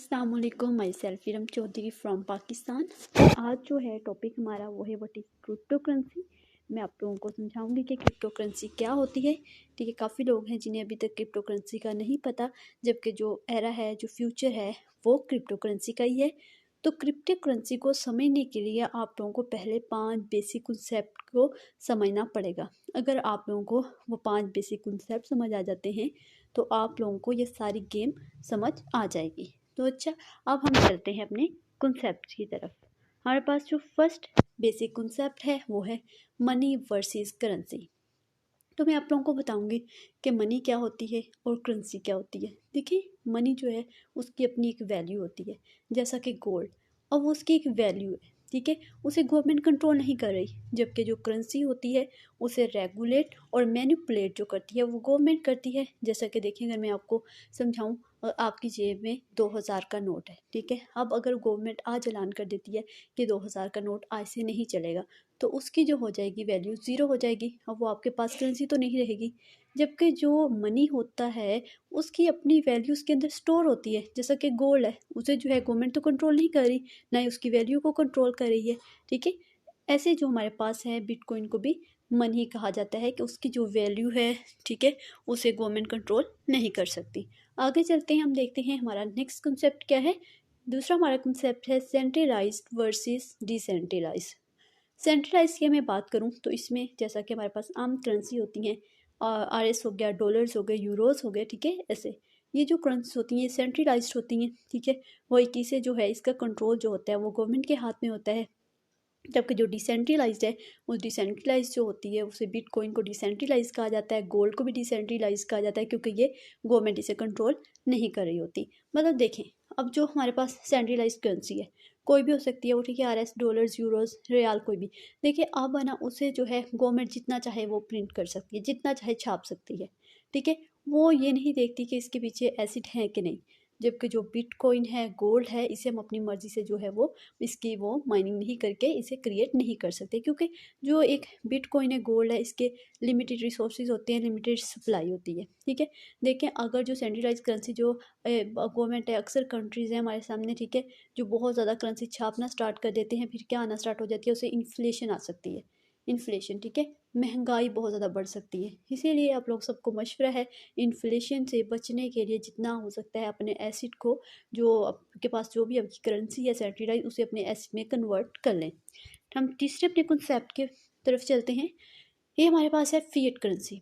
अस्सलाम वालेकुम, myself Iram Chaudhry from Pakistan. तो आज जो है टॉपिक हमारा वो है व्हाट इज़ क्रिप्टो करेंसी। मैं आप लोगों को समझाऊंगी कि क्रिप्टो करेंसी क्या होती है। ठीक है, काफ़ी लोग हैं जिन्हें अभी तक क्रिप्टो करेंसी का नहीं पता, जबकि जो एरा है, जो फ्यूचर है, वो क्रिप्टो करेंसी का ही है। तो क्रिप्टो करेंसी को समझने के लिए आप लोगों को पहले 5 बेसिक कॉन्सेप्ट को समझना पड़ेगा। अगर आप लोगों को वो 5 बेसिक कॉन्सेप्ट समझ आ जाते हैं तो आप लोगों को ये सारी गेम समझ आ जाएगी। तो अच्छा, अब हम चलते हैं अपने कॉन्सेप्ट की तरफ। हमारे पास जो फर्स्ट बेसिक कॉन्सेप्ट है वो है मनी वर्सेस करेंसी। तो मैं आप लोगों को बताऊंगी कि मनी क्या होती है और करेंसी क्या होती है। देखिए, मनी जो है उसकी अपनी एक वैल्यू होती है, जैसा कि गोल्ड, और वो उसकी एक वैल्यू है। ठीक है, उसे गवर्नमेंट कंट्रोल नहीं कर रही, जबकि जो करेंसी होती है उसे रेगुलेट और मैनिपुलेट जो करती है वो गवर्नमेंट करती है। जैसा कि देखिए, अगर मैं आपको समझाऊं, आपकी जेब में 2000 का नोट है। ठीक है, अब अगर गवर्नमेंट आज ऐलान कर देती है कि 2000 का नोट आज से नहीं चलेगा, तो उसकी जो हो जाएगी वैल्यू ज़ीरो हो जाएगी। अब वो आपके पास करेंसी तो नहीं रहेगी। जबकि जो मनी होता है उसकी अपनी वैल्यू उसके अंदर स्टोर होती है, जैसा कि गोल्ड है, उसे जो है गवर्नमेंट तो कंट्रोल नहीं कर रही, ना ही उसकी वैल्यू को कंट्रोल कर रही है। ठीक है, ऐसे जो हमारे पास है बिटकॉइन को भी मनी कहा जाता है कि उसकी जो वैल्यू है, ठीक है, उसे गवर्नमेंट कंट्रोल नहीं कर सकती। आगे चलते हैं, हम देखते हैं हमारा नेक्स्ट कंसेप्ट क्या है। दूसरा हमारा कंसेप्ट है सेंट्रलाइज्ड वर्सेस डिसेंट्रलाइज्ड। सेंट्रलाइज की मैं बात करूं तो इसमें जैसा कि हमारे पास आम करेंसी होती हैं, RS हो गया, डॉलर्स हो गए, यूरोस हो गए, ठीक है, ऐसे ये जो करेंसी होती हैं सेंट्रलाइज्ड होती हैं। ठीक है, वही चीज़ें जो है इसका कंट्रोल जो होता है वो गवर्नमेंट के हाथ में होता है। जबकि जो डिसेंट्रलाइज्ड है, वो डिसेंट्रलाइज जो होती है उसे बिटकॉइन को डिसेंट्रलाइज कहा जाता है, गोल्ड को भी डिसेंट्रलाइज कहा जाता है, क्योंकि ये गवर्नमेंट इसे कंट्रोल नहीं कर रही होती। मतलब देखें, अब जो हमारे पास सेंट्रलाइज करेंसी है कोई भी हो सकती है वो, ठीक है, RS, डॉलर्स, यूरोस, रियाल, कोई भी। देखिए, अब है ना, उसे जो है गवर्नमेंट जितना चाहे वो प्रिंट कर सकती है, जितना चाहे छाप सकती है। ठीक है, वो ये नहीं देखती कि इसके पीछे एसिड है कि नहीं। जबकि जो बिटकॉइन है, गोल्ड है, इसे हम अपनी मर्जी से जो है वो इसकी वो माइनिंग नहीं करके इसे क्रिएट नहीं कर सकते, क्योंकि जो एक बिटकॉइन है, गोल्ड है, इसके लिमिटेड रिसोर्सेज होते हैं, लिमिटेड सप्लाई होती है। ठीक है, देखें, अगर जो सेंट्रलाइज करेंसी जो गवर्नमेंट है, अक्सर कंट्रीज़ हैं हमारे सामने, ठीक है, जो बहुत ज़्यादा करेंसी छापना स्टार्ट कर देते हैं, फिर क्या आना स्टार्ट हो जाती है, उसे इन्फ्लेशन आ सकती है। इन्फ्लेशन, ठीक है, महंगाई बहुत ज़्यादा बढ़ सकती है। इसीलिए आप लोग सबको मशवरा है, इन्फ्लेशन से बचने के लिए जितना हो सकता है अपने एसिड को, जो आपके पास जो भी आपकी करेंसी है सेंट्रलाइज, उसे अपने एसिड में कन्वर्ट कर लें। हम तीसरे अपने कॉन्सेप्ट के तरफ चलते हैं। ये हमारे पास है फिएट करेंसी।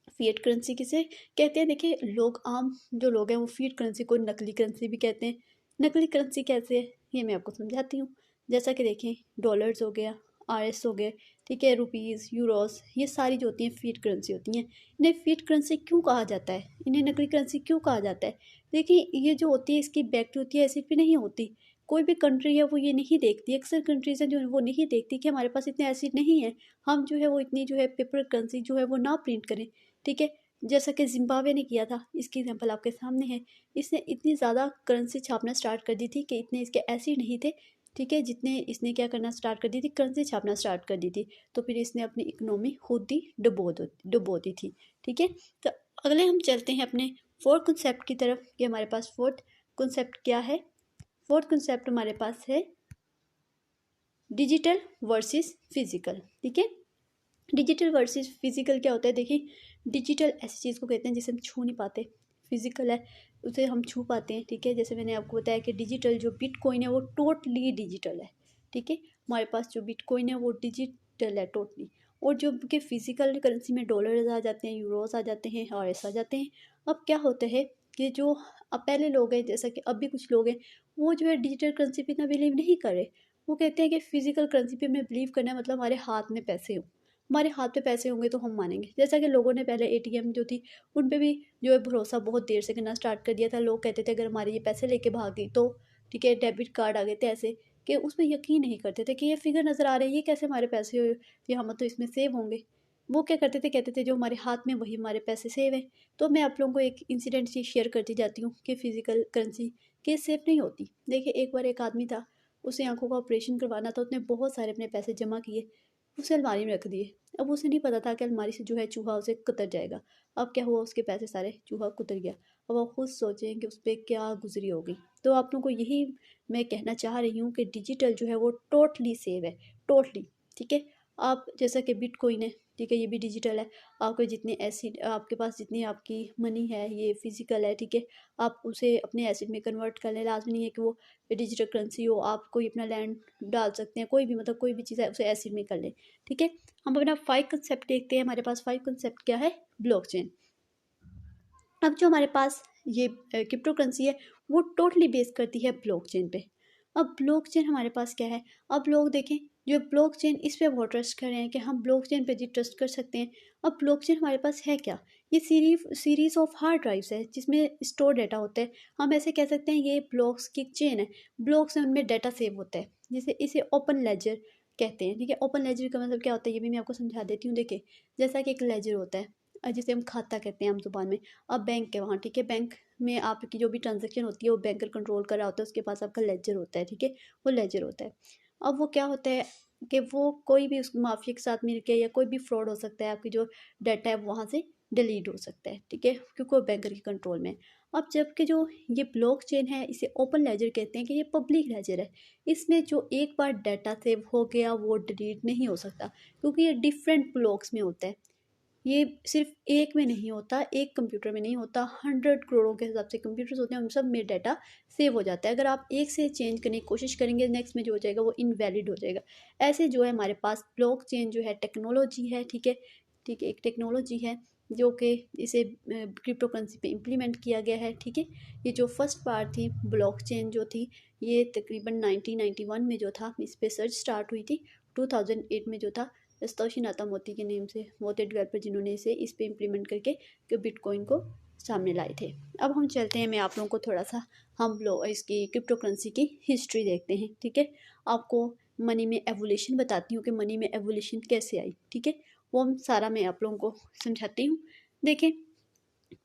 फिएट करेंसी किसे कहते हैं? देखिए, लोग आम जो लोग हैं वो फिएट करेंसी को नकली करेंसी भी कहते हैं। नकली करेंसी कैसे है ये मैं आपको समझाती हूँ। जैसा कि देखें, डॉलर्स हो गया, RS हो गए, ठीक है, रुपीज़, यूरोस, ये सारी जो होती हैं फिएट करेंसी होती हैं। इन्हें फिएट करेंसी क्यों कहा जाता है, इन्हें नकली करेंसी क्यों कहा जाता है? देखिए, ये जो होती है इसकी बैक होती है, एसिड पे नहीं होती। कोई भी कंट्री है वो ये नहीं देखती, अक्सर कंट्रीज हैं जो वो नहीं देखती कि हमारे पास इतने एसिड नहीं है, हम जो है वो इतनी जो है पेपर करेंसी जो है वो ना प्रिंट करें। ठीक है, जैसा कि जिम्बाब्वे ने किया था, इसकी एग्जांपल आपके सामने है। इसने इतनी ज़्यादा करेंसी छापना स्टार्ट कर दी थी कि इतने इसके एसिड नहीं थे, ठीक है, जितने इसने क्या करना स्टार्ट कर दी थी, करेंसी छापना स्टार्ट कर दी थी। तो फिर इसने अपनी इकोनॉमी खुद ही डुबो दी थी। ठीक है, तो अगले हम चलते हैं अपने फोर्थ कंसेप्ट की तरफ कि हमारे पास फोर्थ कंसेप्ट क्या है। फोर्थ कंसेप्ट हमारे पास है डिजिटल वर्सेस फिजिकल। ठीक है, डिजिटल वर्सेस फिजिकल क्या होता है? देखिए, डिजिटल ऐसी चीज़ को कहते हैं जिसे हम छू नहीं पाते, फिजिकल है उसे हम छू पाते हैं। ठीक है, जैसे मैंने आपको बताया कि डिजिटल जो बिटकॉइन है वो टोटली डिजिटल है। ठीक है, हमारे पास जो बिटकॉइन है वो डिजिटल है टोटली। और जो के फिजिकल करेंसी में डॉलर्स आ जाते हैं, यूरोस आ जाते हैं, RS आ जाते हैं। अब क्या होता है कि जो अब पहले लोग हैं, जैसा कि अब भी कुछ लोग हैं, वो जो है डिजिटल करेंसी पे इतना बिलीव नहीं कर रहे। वो कहते हैं कि फिजिकल करेंसी पे हमें बिलीव करना है, मतलब हमारे हाथ में पैसे हों, हमारे हाथ पे पैसे होंगे तो हम मानेंगे। जैसा कि लोगों ने पहले ATM जो थी उन पे भी जो है भरोसा बहुत देर से करना स्टार्ट कर दिया था। लोग कहते थे अगर हमारे ये पैसे लेके भाग गई तो, ठीक है, डेबिट कार्ड आ गए थे ऐसे, कि उसमें यकीन नहीं करते थे कि ये फिगर नज़र आ रही है, ये कैसे हमारे पैसे हुए, ये हम तो इसमें सेव होंगे। वो क्या करते थे, कहते थे जो हमारे हाथ में वही हमारे पैसे सेव हैं। तो मैं आप लोगों को एक इंसिडेंट से शेयर करती जाती हूँ कि फ़िज़िकल करेंसी के सेफ नहीं होती। देखिए, एक बार एक आदमी था, उसे आंखों का ऑपरेशन करवाना था, उसने बहुत सारे अपने पैसे जमा किए, उसे अलमारी में रख दिए। अब उसे नहीं पता था कि अलमारी से जो है चूहा उसे कुतर जाएगा। अब क्या हुआ, उसके पैसे सारे चूहा कुतर गया। अब आप खुद सोचें कि उस पर क्या गुजरी होगी। तो आप लोगों को यही मैं कहना चाह रही हूँ कि डिजिटल जो है वो टोटली सेव है, टोटली। ठीक है, आप जैसा कि बिटकॉइन है, ठीक है, ये भी डिजिटल है। आपके जितने एसिड, आपके पास जितनी आपकी मनी है ये फिजिकल है, ठीक है, आप उसे अपने एसिड में कन्वर्ट कर लें। लाजमी नहीं है कि वो डिजिटल करेंसी हो, आप कोई अपना लैंड डाल सकते हैं, कोई भी मतलब कोई भी चीज़ है उसे एसिड में कर लें। ठीक है, हम अपना 5 कंसेप्ट देखते हैं। हमारे पास 5 कंसेप्ट क्या है? ब्लॉकचेन। अब जो हमारे पास ये क्रिप्टो करेंसी है वो टोटली बेस करती है ब्लॉकचेन पे। अब ब्लॉकचेन हमारे पास क्या है? अब लोग देखें, जो ब्लॉकचेन इस पे बहुत ट्रस्ट कर रहे हैं कि हम ब्लॉकचेन पे जी ट्रस्ट कर सकते हैं। अब ब्लॉकचेन हमारे पास है क्या? ये सीरीज ऑफ हार्ड ड्राइव्स है जिसमें स्टोर डाटा होता है। हम ऐसे कह सकते हैं ये ब्लॉक्स की चेन है, ब्लॉक्स में उनमें डाटा सेव होता है, जैसे इसे ओपन लेजर कहते हैं। ठीक है, ओपन लेजर का मतलब क्या होता है ये भी मैं आपको समझा देती हूँ। देखिए, जैसा कि एक लेजर होता है जिसे हम खाता कहते हैं आम जुबान में। अब बैंक है वहाँ, ठीक है, बैंक में आपकी जो भी ट्रांजेक्शन होती है वो बैंकर कंट्रोल कर रहा होता है, उसके पास आपका लेजर होता है। ठीक है, वो लेजर होता है। अब वो क्या होता है कि वो कोई भी उस माफिया के साथ मिलके या कोई भी फ्रॉड हो सकता है, आपकी जो डाटा है वहाँ से डिलीट हो सकता है। ठीक है, क्योंकि वो बैंकर के कंट्रोल में। अब जबकि जो ये ब्लॉक चेन है इसे ओपन लेजर कहते हैं कि ये पब्लिक लेजर है। इसमें जो एक बार डाटा सेव हो गया वो डिलीट नहीं हो सकता, क्योंकि ये डिफरेंट ब्लॉक्स में होता है। ये सिर्फ एक में नहीं होता, एक कंप्यूटर में नहीं होता, 100 करोड़ों के हिसाब से कंप्यूटर्स होते हैं, उन सब में डाटा सेव हो जाता है। अगर आप एक से चेंज करने की कोशिश करेंगे, नेक्स्ट में जो हो जाएगा वो इनवैलिड हो जाएगा। ऐसे जो है हमारे पास ब्लॉक चेन जो है टेक्नोलॉजी है। ठीक है, ठीक है, एक टेक्नोलॉजी है जो कि इसे क्रिप्टो करेंसी पे इम्प्लीमेंट किया गया है। ठीक है, ये जो फर्स्ट बार थी ब्लॉक चेन जो थी ये तकरीबन 1991 में जो था इस पर सर्च स्टार्ट हुई थी। 2008 में जो था सतोशी नाकामोतो के नेम से वो थे डेवलपर जिन्होंने इसे इस पे इम्प्लीमेंट करके बिटकॉइन को सामने लाए थे। अब हम चलते हैं, मैं आप लोगों को थोड़ा सा हम लोग इसकी क्रिप्टो करेंसी की हिस्ट्री देखते हैं। ठीक है, आपको मनी में एवोल्यूशन बताती हूँ कि मनी में एवोल्यूशन कैसे आई। ठीक है, वो हम सारा मैं आप लोगों को समझाती हूँ। देखें,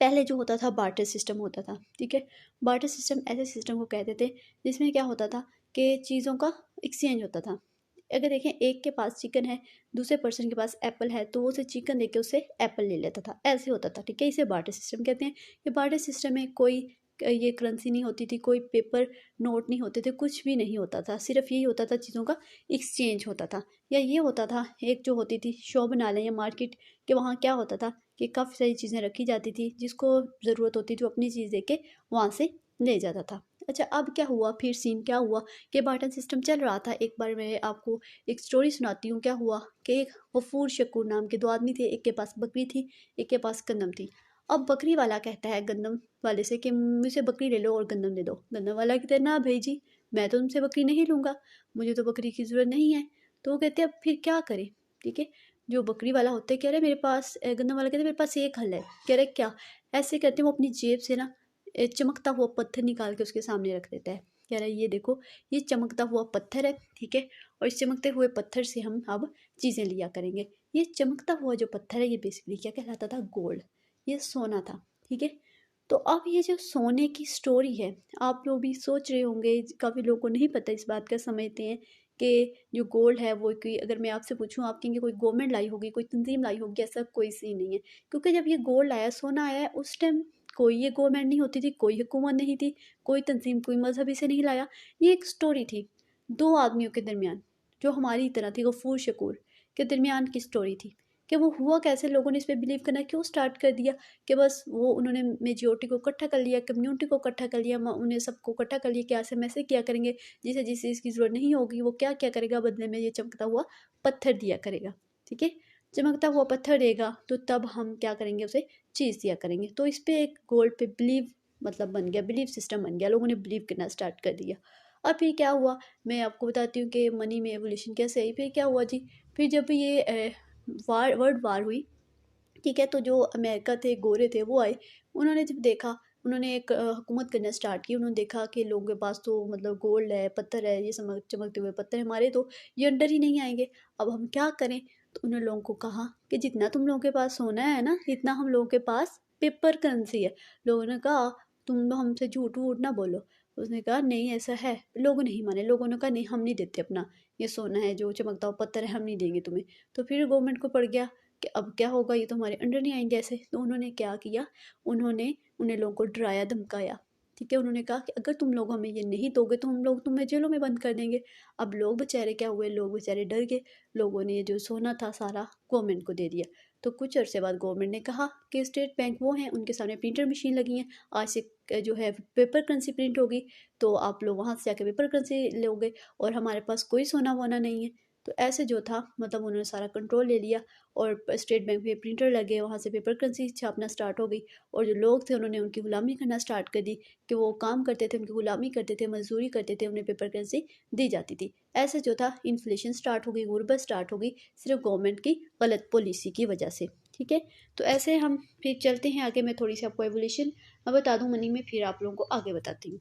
पहले जो होता था बार्टर सिस्टम होता था। ठीक है, बार्टर सिस्टम ऐसे सिस्टम को कहते थे जिसमें क्या होता था कि चीज़ों का एक्सचेंज होता था। अगर देखें, एक के पास चिकन है, दूसरे पर्सन के पास एप्पल है, तो वो उसे चिकन देके उससे एप्पल ले लेता था, ऐसे होता था। ठीक है, इसे बार्टर सिस्टम कहते हैं। ये बार्टर सिस्टम में कोई ये करेंसी नहीं होती थी, कोई पेपर नोट नहीं होते थे, कुछ भी नहीं होता था, सिर्फ यही होता था चीज़ों का एक्सचेंज होता था। या ये होता था, एक जो होती थी शॉप बना लें या मार्केट के, वहाँ क्या होता था कि काफ़ी सारी चीज़ें रखी जाती थी, जिसको ज़रूरत होती थी वो अपनी चीज़ दे के वहाँ से ले जाता था। अच्छा, अब क्या हुआ, फिर सीन क्या हुआ कि बार्टर सिस्टम चल रहा था। एक बार मैं आपको एक स्टोरी सुनाती हूँ। क्या हुआ कि एक गफूर शकूर नाम के दो आदमी थे, एक के पास बकरी थी, एक के पास गंदम थी। अब बकरी वाला कहता है गंदम वाले से कि मुझसे बकरी ले लो और गंदम दे दो। गंदम वाला कहता है ना भाई जी, मैं तो तुमसे बकरी नहीं लूँगा, मुझे तो बकरी की ज़रूरत नहीं है। तो वो कहते हैं अब फिर क्या करें। ठीक है, जो बकरी वाला होता है कह रहे मेरे पास, गंदम वाला कहते हैं मेरे पास एक हल है। कह रहे क्या? ऐसे कहते हैं वो अपनी जेब से ना चमकता हुआ पत्थर निकाल के उसके सामने रख देता है। कह रहा है ये देखो, ये चमकता हुआ पत्थर है। ठीक है, और इस चमकते हुए पत्थर से हम अब चीज़ें लिया करेंगे। ये चमकता हुआ जो पत्थर है ये बेसिकली क्या कहलाता था? गोल्ड, ये सोना था। ठीक है, तो अब ये जो सोने की स्टोरी है, आप लोग भी सोच रहे होंगे, काफ़ी लोगों को नहीं पता इस बात का, समझते हैं कि जो गोल्ड है वो कोई, अगर मैं आपसे पूछूं आप कहेंगे कोई गवर्नमेंट लाई होगी, कोई तंजीम लाई होगी। ऐसा कोई सीन नहीं है, क्योंकि जब ये गोल्ड आया, सोना आया, उस टाइम कोई ये गवर्नमेंट नहीं होती थी, कोई हुकूमत नहीं थी, कोई तंजीम, कोई मजहब इसे नहीं लाया। ये एक स्टोरी थी दो आदमियों के दरमियान, जो हमारी तरह थी, गफूर शकूर के दरमियान की स्टोरी थी। कि वो हुआ कैसे, लोगों ने इस पर बिलीव करना क्यों स्टार्ट कर दिया कि बस वो उन्होंने मेजोरिटी को इकट्ठा कर लिया, कम्युनिटी को इकट्ठा कर लिया, उन्हें सबको इकट्ठा कर लिया कि ऐसे मैसे क्या करेंगे, जिसे जिस चीज़ की ज़रूरत नहीं होगी वो क्या क्या करेगा, बदले में ये चमकता हुआ पत्थर दिया करेगा। ठीक है, चमकता हुआ पत्थर देगा तो तब हम क्या करेंगे, उसे चीज़ दिया करेंगे। तो इस पर एक गोल्ड पे बिलीव मतलब बन गया, बिलीव सिस्टम बन गया, लोगों ने बिलीव करना स्टार्ट कर दिया। अब फिर क्या हुआ, मैं आपको बताती हूँ कि मनी में एवोल्यूशन कैसे आई। फिर क्या हुआ जी, फिर जब ये वर्ल्ड वार हुई, ठीक है, तो जो अमेरिका थे, गोरे थे, वो आए। उन्होंने जब देखा, उन्होंने एक हुकूमत करना स्टार्ट की। उन्होंने देखा कि लोगों के पास तो मतलब गोल्ड है, पत्थर है, ये चमकते हुए पत्थर है, हमारे तो ये अंडर ही नहीं आएंगे, अब हम क्या करें। तो उन्होंने लोगों को कहा कि जितना तुम लोगों के पास सोना है ना, इतना हम लोगों के पास पेपर करेंसी है। लोगों ने कहा तुम हमसे झूठ वूठ ना बोलो। उसने कहा नहीं ऐसा है। लोगों ने ही माने, लोगों ने कहा नहीं हम नहीं देते अपना ये सोना है जो चमकता हुआ पत्थर है, हम नहीं देंगे तुम्हें। तो फिर गवर्नमेंट को पड़ गया कि अब क्या होगा, ये तो हमारे अंडर नहीं आएंगे ऐसे। तो उन्होंने क्या किया, उन्होंने उन्हें लोगों को डराया धमकाया, ठीक है। उन्होंने कहा कि अगर तुम लोग हमें ये नहीं दोगे तो हम लोग तुम्हें जेलों में बंद कर देंगे। अब लोग बेचारे क्या हुए, लोग बेचारे डर गए। लोगों ने ये जो सोना था सारा गवर्नमेंट को दे दिया। तो कुछ अर्से बाद गवर्नमेंट ने कहा कि स्टेट बैंक वो हैं, उनके सामने प्रिंटर मशीन लगी हैं, आज से जो है पेपर करेंसी प्रिंट होगी, तो आप लोग वहाँ से जाके पेपर करेंसी लोगे और हमारे पास कोई सोना वोना नहीं है। तो ऐसे जो था मतलब उन्होंने सारा कंट्रोल ले लिया और स्टेट बैंक में प्रिंटर लगे, वहाँ से पेपर करेंसी छापना स्टार्ट हो गई और जो लोग थे उन्होंने उनकी गुलामी करना स्टार्ट कर दी कि वो काम करते थे, उनकी गुलामी करते थे, मजदूरी करते थे, उन्हें पेपर करेंसी दी जाती थी। ऐसे जो था इन्फ्लेशन स्टार्ट हो गई, गुर्बत स्टार्ट हो गई, सिर्फ गवर्नमेंट की गलत पॉलिसी की वजह से, ठीक है। तो ऐसे हम फिर चलते हैं आगे। मैं थोड़ी सी आपको एवोल्यूशन मैं बता दूं मनी में, फिर आप लोगों को आगे बताती हूँ।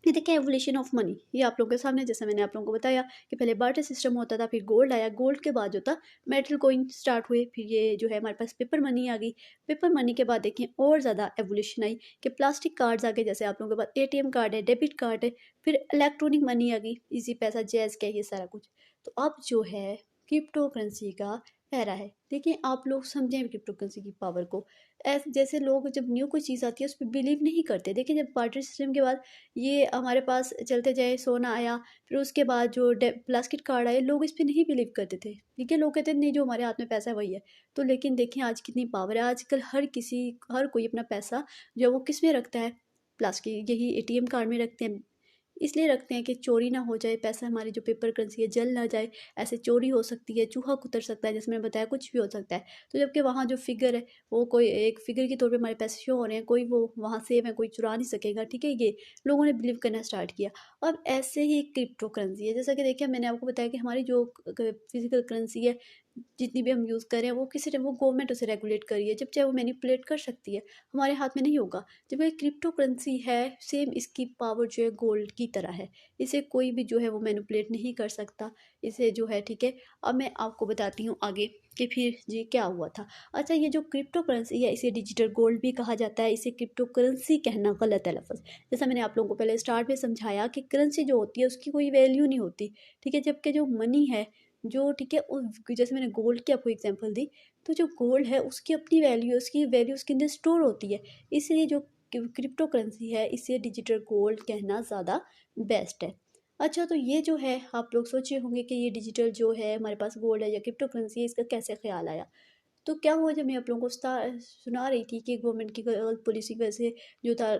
ये देखिए एवोल्यूशन ऑफ मनी, ये आप लोगों के सामने, जैसे मैंने आप लोगों को बताया कि पहले बार्टर सिस्टम होता था, फिर गोल्ड आया, गोल्ड के बाद जो था मेटल कॉइन स्टार्ट हुए, फिर ये जो है हमारे पास पेपर मनी आ गई। पेपर मनी के बाद देखें और ज़्यादा एवोल्यूशन आई कि प्लास्टिक कार्ड्स आ गए, जैसे आप लोगों के पास एटीएम कार्ड है, डेबिट कार्ड है, फिर इलेक्ट्रॉनिक मनी आ गई, इजी पैसा, जैज़ क्या, ये सारा कुछ। तो अब जो है क्रिप्टो करेंसी का एरा है। देखिए आप लोग समझें क्रिप्टो करेंसी की पावर को। ऐसे जैसे लोग जब न्यू कोई चीज़ आती है उस पर बिलीव नहीं करते। देखिए जब बार्टर सिस्टम के बाद ये हमारे पास चलते जाए, सोना आया, फिर उसके बाद जो प्लास्टिक कार्ड आए, लोग इस पर नहीं बिलीव करते थे, ठीक है। लोग कहते थे नहीं, जो हमारे हाथ में पैसा है वही है। तो लेकिन देखिए आज कितनी पावर है, आजकल हर कोई अपना पैसा जो वो किस में रखता है, प्लास्टिक यही एटीएम कार्ड में रखते हैं। इसलिए रखते हैं कि चोरी ना हो जाए, पैसा हमारी जो पेपर करेंसी है जल ना जाए। ऐसे चोरी हो सकती है, चूहा कुतर सकता है, जैसे मैंने बताया कुछ भी हो सकता है। तो जबकि वहाँ जो फिगर है वो कोई एक फिगर के तौर पे हमारे पैसे शो हो रहे हैं, कोई वो वहाँ सेव है, कोई चुरा नहीं सकेगा, ठीक है। ये लोगों ने बिलीव करना स्टार्ट किया। अब ऐसे ही क्रिप्टो करेंसी है, जैसा कि देखिए मैंने आपको बताया कि हमारी जो फिजिकल करेंसी है जितनी भी हम यूज़ कर रहे हैं वो गवर्नमेंट उसे रेगुलेट कर रही है, जब चाहे वो मैनिपुलेट कर सकती है, हमारे हाथ में नहीं होगा। जब ये क्रिप्टो करेंसी है, सेम इसकी पावर जो है गोल्ड की तरह है, इसे कोई भी जो है वो मैनिपुलेट नहीं कर सकता इसे जो है, ठीक है। अब मैं आपको बताती हूँ आगे कि फिर जी क्या हुआ था। अच्छा ये जो क्रिप्टो करेंसी है इसे डिजिटल गोल्ड भी कहा जाता है, इसे क्रिप्टो करेंसी कहना गलत है लफ्ज़। जैसा मैंने आप लोगों को पहले स्टार्ट में समझाया कि करेंसी जो होती है उसकी कोई वैल्यू नहीं होती, ठीक है। जबकि जो मनी है जो, ठीक है, उस जैसे मैंने गोल्ड की आपको एग्जांपल दी, तो जो गोल्ड है उसकी अपनी वैल्यू है, उसकी वैल्यू उसके अंदर स्टोर होती है। इसलिए जो क्रिप्टो करेंसी है इसे डिजिटल गोल्ड कहना ज़्यादा बेस्ट है। अच्छा तो ये जो है आप लोग सोचे होंगे कि ये डिजिटल जो है हमारे पास गोल्ड है या क्रिप्टो करेंसी है, इसका कैसे ख्याल आया। तो क्या हुआ, जब मैं आप लोगों को सुना रही थी कि गवर्नमेंट की गलत पॉलिसी की वजह से जो था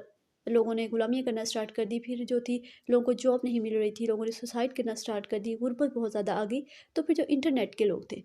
लोगों ने गुलामियाँ करना स्टार्ट कर दी, फिर जो थी लोगों को जॉब नहीं मिल रही थी, लोगों ने सुसाइड करना स्टार्ट कर दी, गुर्बत बहुत ज़्यादा आ गई। तो फिर जो इंटरनेट के लोग थे,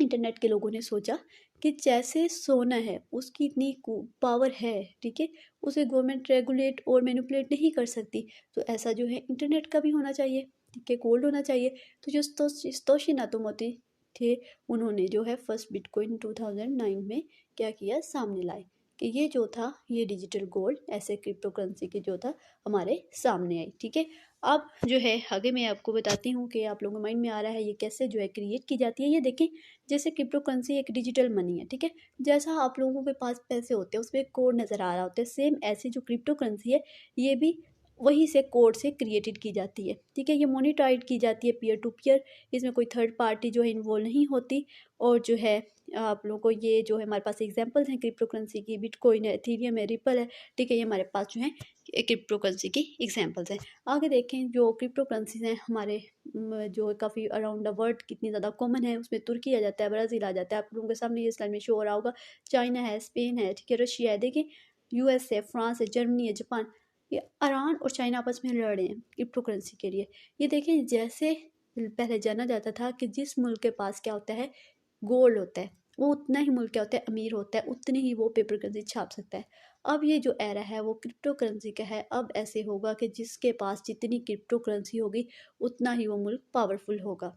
इंटरनेट के लोगों ने सोचा कि जैसे सोना है उसकी इतनी पावर है, ठीक है, उसे गवर्नमेंट रेगुलेट और मैनिपुलेट नहीं कर सकती, तो ऐसा जो है इंटरनेट का भी होना चाहिए, ठीक है, गोल्ड होना चाहिए। तो जो स्तोशी नातोमोती थे उन्होंने जो है फर्स्ट बिटकॉइन 2009 में क्या किया, सामने लाए कि ये जो था ये डिजिटल गोल्ड ऐसे क्रिप्टो करेंसी के जो था हमारे सामने आई, ठीक है। अब जो है आगे मैं आपको बताती हूँ कि आप लोगों के माइंड में आ रहा है ये कैसे जो है क्रिएट की जाती है। ये देखें जैसे क्रिप्टो करेंसी एक डिजिटल मनी है, ठीक है। जैसा आप लोगों के पास पैसे होते हैं उसमें कोड नज़र आ रहा होता है, सेम ऐसी जो क्रिप्टो करेंसी है ये भी वही से कोड से क्रिएटेड की जाती है, ठीक है। ये मोनिटाइज की जाती है पीयर टू पीयर, इसमें कोई थर्ड पार्टी जो है इन्वॉल्व नहीं होती। और जो है आप लोगों को ये जो है हमारे पास एग्जांपल्स हैं क्रिप्टो करेंसी की, बिटकॉइन है, इथेरियम है, रिपल है, ठीक है। ये हमारे पास जो है क्रिप्टो करेंसी की एग्जांपल्स हैं। आगे देखें जो क्रिप्टो करेंसीज हैं हमारे जो काफ़ी अराउंड द वर्ल्ड कितनी ज़्यादा कॉमन है, उसमें तुर्की आ जाता है, ब्राज़ील आ जाता है, आप लोगों के सामने ये स्लाइड में शो हो रहा होगा। चाइना है, स्पेन है, ठीक है, रशिया है, देखिए यूएस है, फ्रांस है, जर्मनी है, जापान, ये ईरान और चाइना आपस में लड़ रहे हैं क्रिप्टो करेंसी के लिए। ये देखें जैसे पहले जाना जाता था कि जिस मुल्क के पास क्या होता है, गोल्ड होता है, वो उतना ही मुल्क क्या होता है, अमीर होता है, उतनी ही वो पेपर करेंसी छाप सकता है। अब ये जो एरा है वो क्रिप्टो करेंसी का है। अब ऐसे होगा कि जिसके पास जितनी क्रिप्टो करेंसी होगी उतना ही वो मुल्क पावरफुल होगा।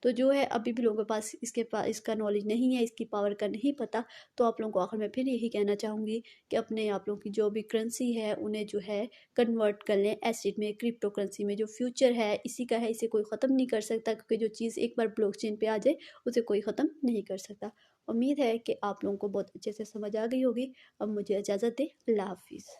तो जो है अभी भी लोगों के पास इसका नॉलेज नहीं है, इसकी पावर का नहीं पता। तो आप लोगों को आखिर में फिर यही कहना चाहूँगी कि अपने आप लोगों की जो भी करेंसी है उन्हें जो है कन्वर्ट कर लें एसिड में, क्रिप्टो करेंसी में। जो फ्यूचर है इसी का है, इसे कोई ख़त्म नहीं कर सकता, क्योंकि जो चीज़ एक बार ब्लॉकचेन पे आ जाए उसे कोई ख़त्म नहीं कर सकता। उम्मीद है कि आप लोगों को बहुत अच्छे से समझ आ गई होगी। अब मुझे इजाज़त दें, अल्लाह हाफिज़।